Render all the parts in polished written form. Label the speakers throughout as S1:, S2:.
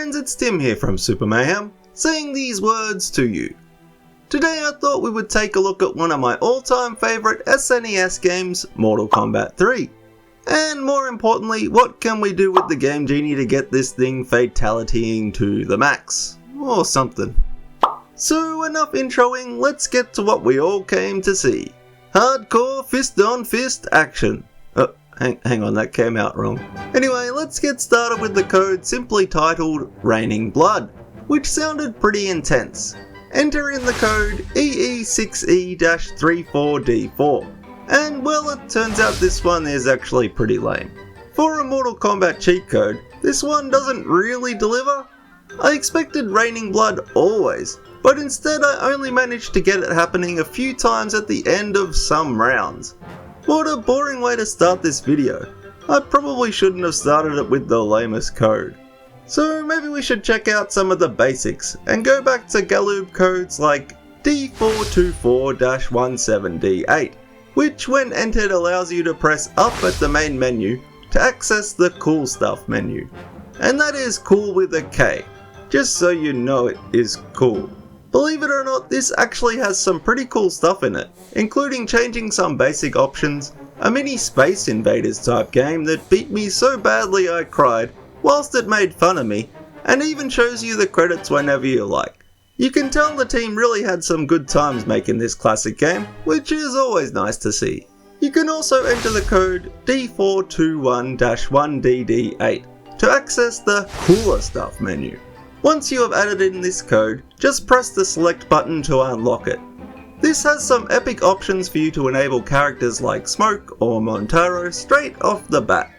S1: friends, it's Tim here from Super Mayhem, saying these words to you. Today I thought we would take a look at one of my all-time favourite SNES games, Mortal Kombat 3. And more importantly, what can we do with the Game Genie to get this thing fatalitying to the max? Or something. So enough introing, let's get to what we all came to see. Hardcore fist-on-fist action. Hang on, that came out wrong. Anyway, let's get started with the code simply titled Raining Blood, which sounded pretty intense. Enter in the code EE6E-34D4. And well, it turns out this one is actually pretty lame. For a Mortal Kombat cheat code, this one doesn't really deliver. I expected Raining Blood always, but instead I only managed to get it happening a few times at the end of some rounds. What a boring way to start this video. I probably shouldn't have started it with the lamest code. So maybe we should check out some of the basics and go back to Galoob codes like D424-17D8, which when entered allows you to press up at the main menu to access the Cool Stuff menu. And that is cool with a K, just so you know it is cool. Believe it or not, this actually has some pretty cool stuff in it, including changing some basic options, a mini Space Invaders type game that beat me so badly I cried, whilst it made fun of me, and even shows you the credits whenever you like. You can tell the team really had some good times making this classic game, which is always nice to see. You can also enter the code D421-1DD8 to access the Cooler Stuff menu. Once you have added in this code, just press the select button to unlock it. This has some epic options for you to enable characters like Smoke or Montaro straight off the bat.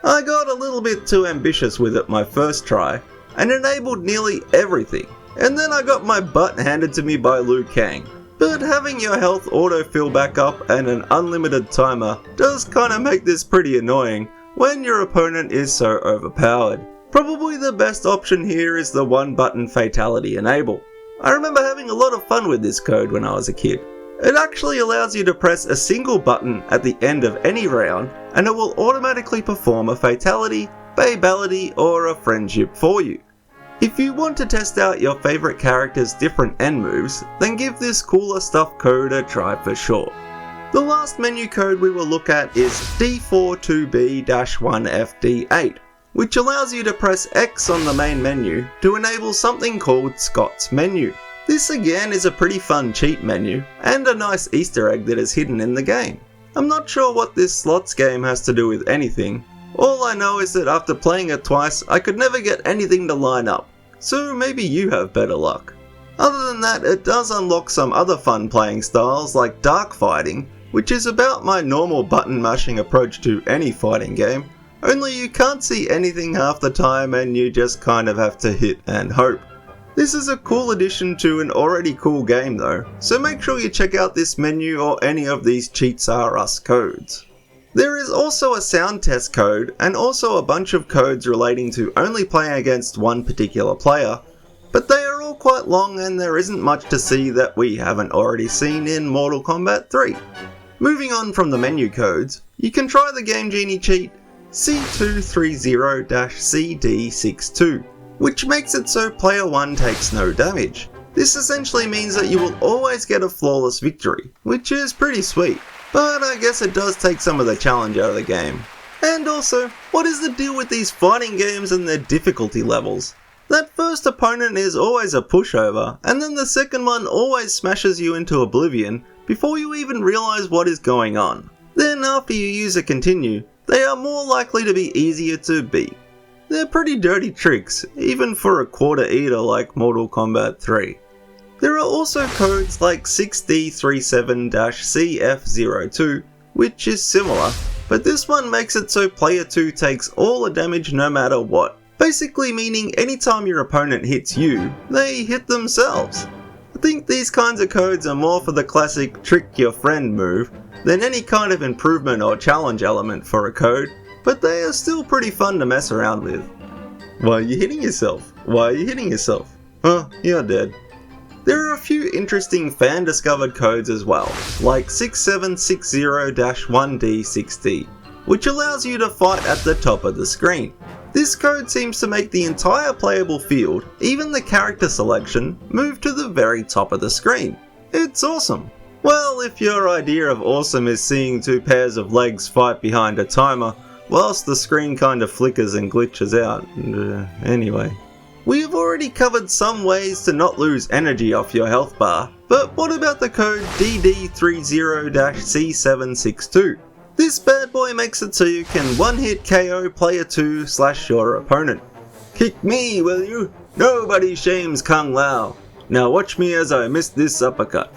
S1: I got a little bit too ambitious with it my first try, and enabled nearly everything, and then I got my butt handed to me by Liu Kang. But having your health autofill back up and an unlimited timer does kinda make this pretty annoying when your opponent is so overpowered. Probably the best option here is the one button fatality enable. I remember having a lot of fun with this code when I was a kid. It actually allows you to press a single button at the end of any round and it will automatically perform a fatality, babality or a friendship for you. If you want to test out your favourite character's different end moves, then give this Cooler Stuff code a try for sure. The last menu code we will look at is D42B-1FD8. which allows you to press X on the main menu to enable something called Scott's menu. This again is a pretty fun cheat menu, and a nice Easter egg that is hidden in the game. I'm not sure what this slots game has to do with anything. All I know is that after playing it twice, I could never get anything to line up, so maybe you have better luck. Other than that, it does unlock some other fun playing styles like Dark Fighting, which is about my normal button mashing approach to any fighting game, only you can't see anything half the time and you just kind of have to hit and hope. This is a cool addition to an already cool game though, so make sure you check out this menu or any of these Cheats R Us codes. There is also a sound test code and also a bunch of codes relating to only playing against one particular player, but they are all quite long and there isn't much to see that we haven't already seen in Mortal Kombat 3. Moving on from the menu codes, you can try the Game Genie cheat C230-CD62, which makes it so player 1 takes no damage. This essentially means that you will always get a flawless victory, which is pretty sweet, but I guess it does take some of the challenge out of the game. And also, what is the deal with these fighting games and their difficulty levels? That first opponent is always a pushover, and then the second one always smashes you into oblivion before you even realise what is going on. Then after you use a continue, they are more likely to be easier to beat. They're pretty dirty tricks, even for a quarter eater like Mortal Kombat 3. There are also codes like 6D37-CF02, which is similar, but this one makes it so player 2 takes all the damage no matter what, basically meaning anytime your opponent hits you, they hit themselves. I think these kinds of codes are more for the classic trick your friend move than any kind of improvement or challenge element for a code, but they are still pretty fun to mess around with. Why are you hitting yourself? Why are you hitting yourself? Oh, you're dead. There are a few interesting fan-discovered codes as well, like 6760-1D60, which allows you to fight at the top of the screen. This code seems to make the entire playable field, even the character selection, move to the very top of the screen. It's awesome. Well, if your idea of awesome is seeing two pairs of legs fight behind a timer, whilst the screen kinda flickers and glitches out. Anyway. We have already covered some ways to not lose energy off your health bar, but what about the code DD30-C762? This bad boy makes it so you can one-hit KO player 2 / your opponent. Kick me, will you? Nobody shames Kung Lao. Now watch me as I miss this uppercut.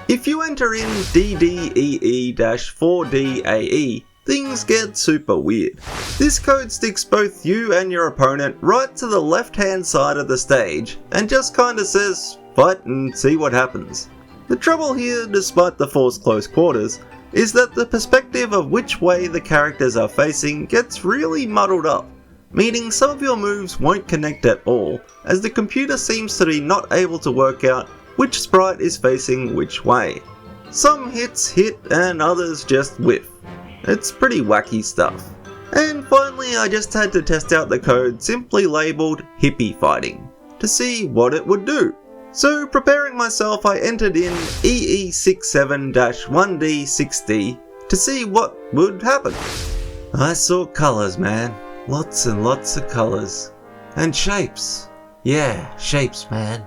S1: If you enter in DDEE-4DAE, things get super weird. This code sticks both you and your opponent right to the left-hand side of the stage and just kinda says, fight and see what happens. The trouble here, despite the forced close quarters, is that the perspective of which way the characters are facing gets really muddled up, meaning some of your moves won't connect at all, as the computer seems to be not able to work out which sprite is facing which way. Some hits hit and others just whiff. It's pretty wacky stuff. And finally, I just had to test out the code simply labelled hippie fighting to see what it would do. So preparing myself, I entered in EE67-1D6D to see what would happen. I saw colours, man. Lots and lots of colours. And shapes. Yeah, shapes, man.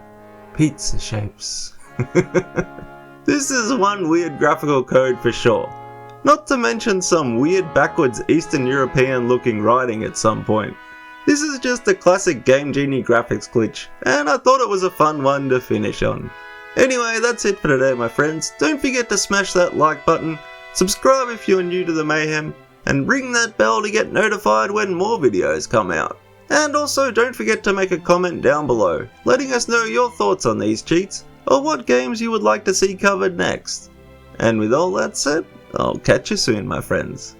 S1: Pizza shapes. This is one weird graphical code for sure. Not to mention some weird backwards Eastern European looking writing at some point. This is just a classic Game Genie graphics glitch, and I thought it was a fun one to finish on. Anyway, that's it for today my friends. Don't forget to smash that like button, subscribe if you're new to the mayhem, and ring that bell to get notified when more videos come out. And also don't forget to make a comment down below, letting us know your thoughts on these cheats, or what games you would like to see covered next. And with all that said, I'll catch you soon, my friends.